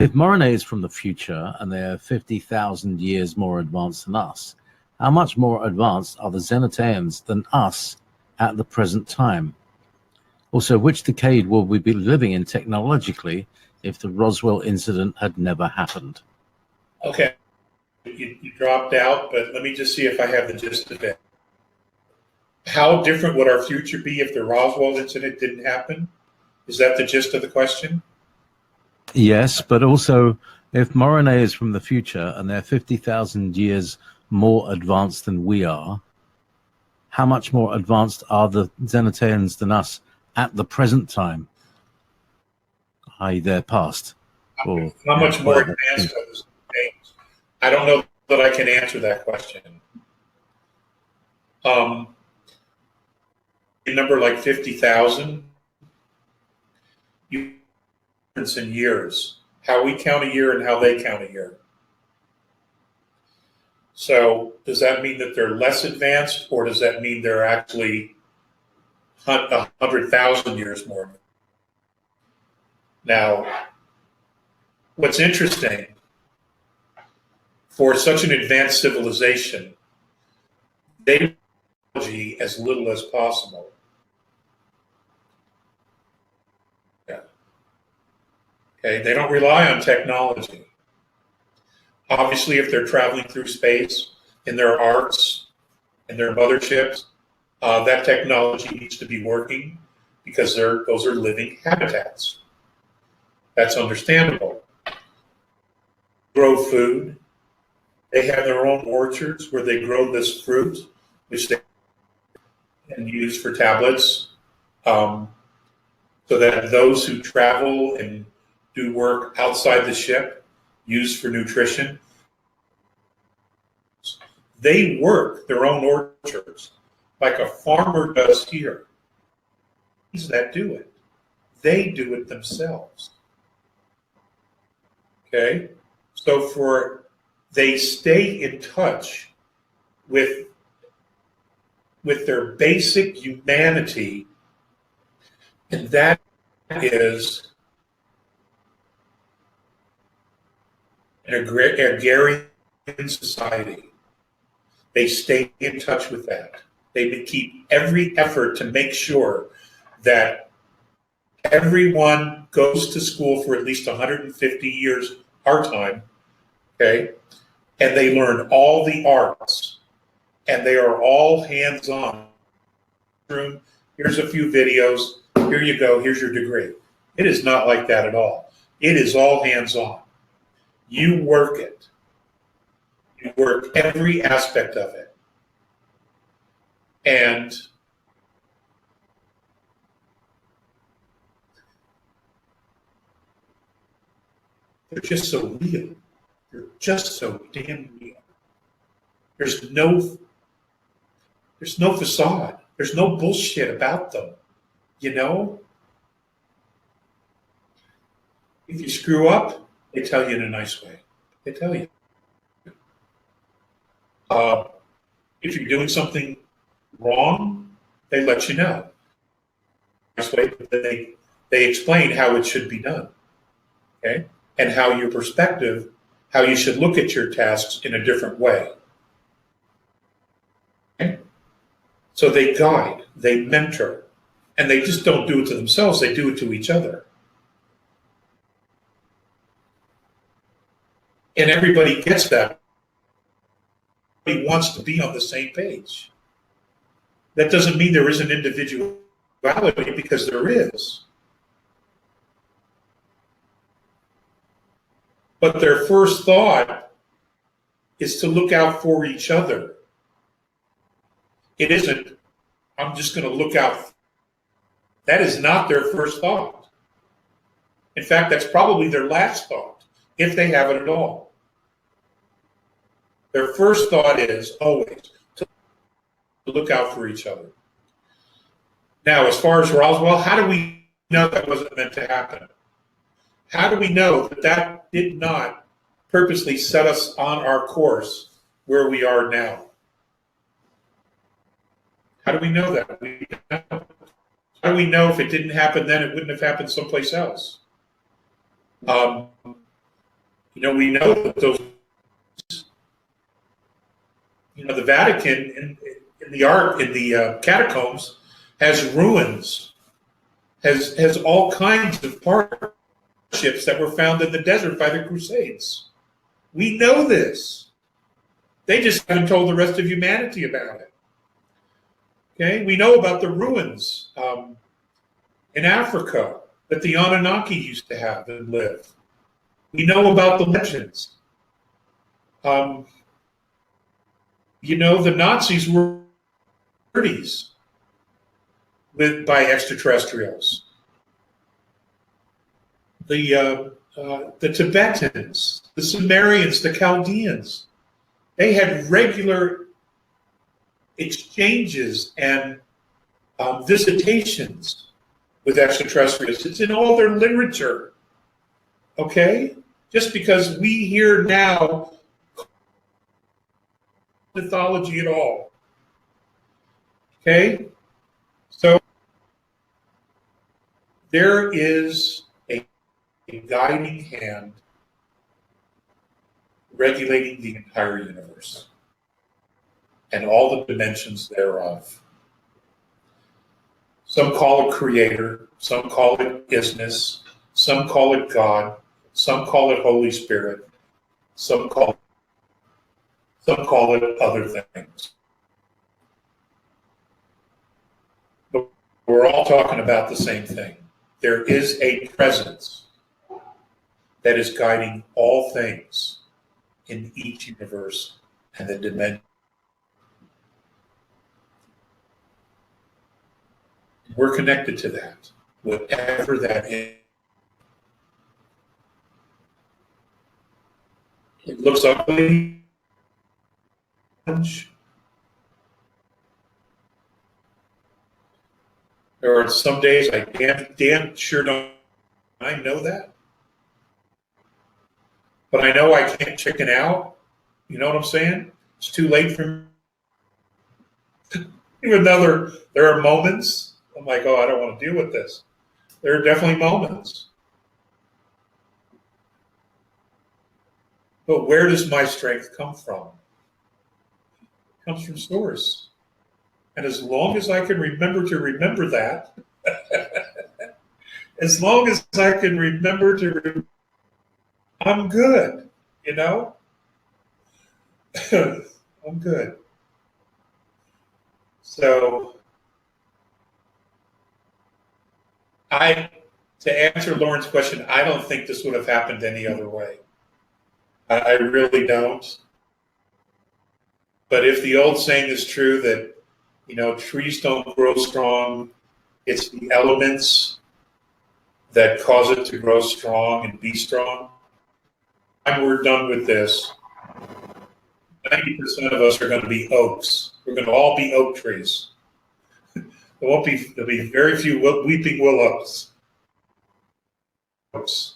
If Morine is from the future and they're 50,000 years more advanced than us, how much more advanced are the Zenetaens than us at the present time? Also, which decade will we be living in technologically if the Roswell incident had never happened? Okay, you dropped out, but let me just see if I have the gist of it. How different would our future be if the Roswell incident didn't happen? Is that the gist of the question? Yes, but also if Morine is from the future and they're 50,000 years more advanced than we are, how much more advanced are the Zenetaens than us at the present time, i.e. their past? Or how much more advanced are the Zenetaens? I don't know that I can answer that question. A number like 50,000, in years, how we count a year and how they count a year. So does that mean that they're less advanced, or does that mean they're actually 100,000 years more? Now, what's interesting, for such an advanced civilization, they technology as little as possible. Yeah. Okay, they don't rely on technology. Obviously, if they're traveling through space in their arcs, in their motherships, that technology needs to be working because those are living habitats. That's understandable. Grow food. They have their own orchards where they grow this fruit, which they can use for tablets, so that those who travel and do work outside the ship use for nutrition. They work their own orchards like a farmer does here. That do it. They do it themselves. Okay? So they stay in touch with their basic humanity, and that is an agrarian society. They stay in touch with that. They keep every effort to make sure that everyone goes to school for at least 150 years our time, okay? And they learn all the arts, and they are all hands-on. Here's a few videos. Here you go. Here's your degree. It is not like that at all. It is all hands-on. You work it. You work every aspect of it. And they're just so real. They're just so damn real. There's no facade. There's no bullshit about them. You know? If you screw up, they tell you in a nice way. They tell you. If you're doing something wrong, they let you know. Nice way, but they explain how it should be done. Okay? And how your perspective, how you should look at your tasks in a different way. Okay? So they guide, they mentor, and they just don't do it to themselves, they do it to each other. And everybody gets that. Everybody wants to be on the same page. That doesn't mean there isn't individuality, because there is. But their first thought is to look out for each other. It isn't, I'm just going to look out. That is not their first thought. In fact, that's probably their last thought, if they have it at all. Their first thought is always to look out for each other. Now, as far as Roswell, how do we know that wasn't meant to happen? How do we know that that did not purposely set us on our course where we are now? How do we know that? How do we know if it didn't happen then, it wouldn't have happened someplace else? You know, we know that those, you know, the Vatican in the catacombs has ruins, has all kinds of partnerships that were found in the desert by the Crusades. We know this. They just haven't told the rest of humanity about it. Okay, we know about the ruins in Africa that the Anunnaki used to have and live. We know about the legends. You know, the Nazis were by extraterrestrials. The Tibetans, the Sumerians, the Chaldeans, they had regular exchanges and visitations with extraterrestrials. It's in all their literature. Okay? Just because we hear now mythology at all. Okay? So there is a guiding hand regulating the entire universe and all the dimensions thereof. Some call it creator, some call it isness, some call it God, some call it Holy Spirit, some call it other things. But we're all talking about the same thing. There is a presence that is guiding all things in each universe and the dimension. We're connected to that, whatever that is. It looks ugly. There are some days I damn sure don't. I know that. But I know I can't chicken out. You know what I'm saying? It's too late for me. Even though there are moments, I'm like, oh, I don't want to deal with this. There are definitely moments. But where does my strength come from? It comes from Source. And as long as I can remember to remember that, as long as I can remember to, I'm good, you know? I'm good. So, to answer Lauren's question, I don't think this would have happened any other way. I really don't. But if the old saying is true that, you know, trees don't grow strong, it's the elements that cause it to grow strong and be strong. When we're done with this, 90% of us are going to be oaks. We're going to all be oak trees. There'll be very few weeping willows. Oaks.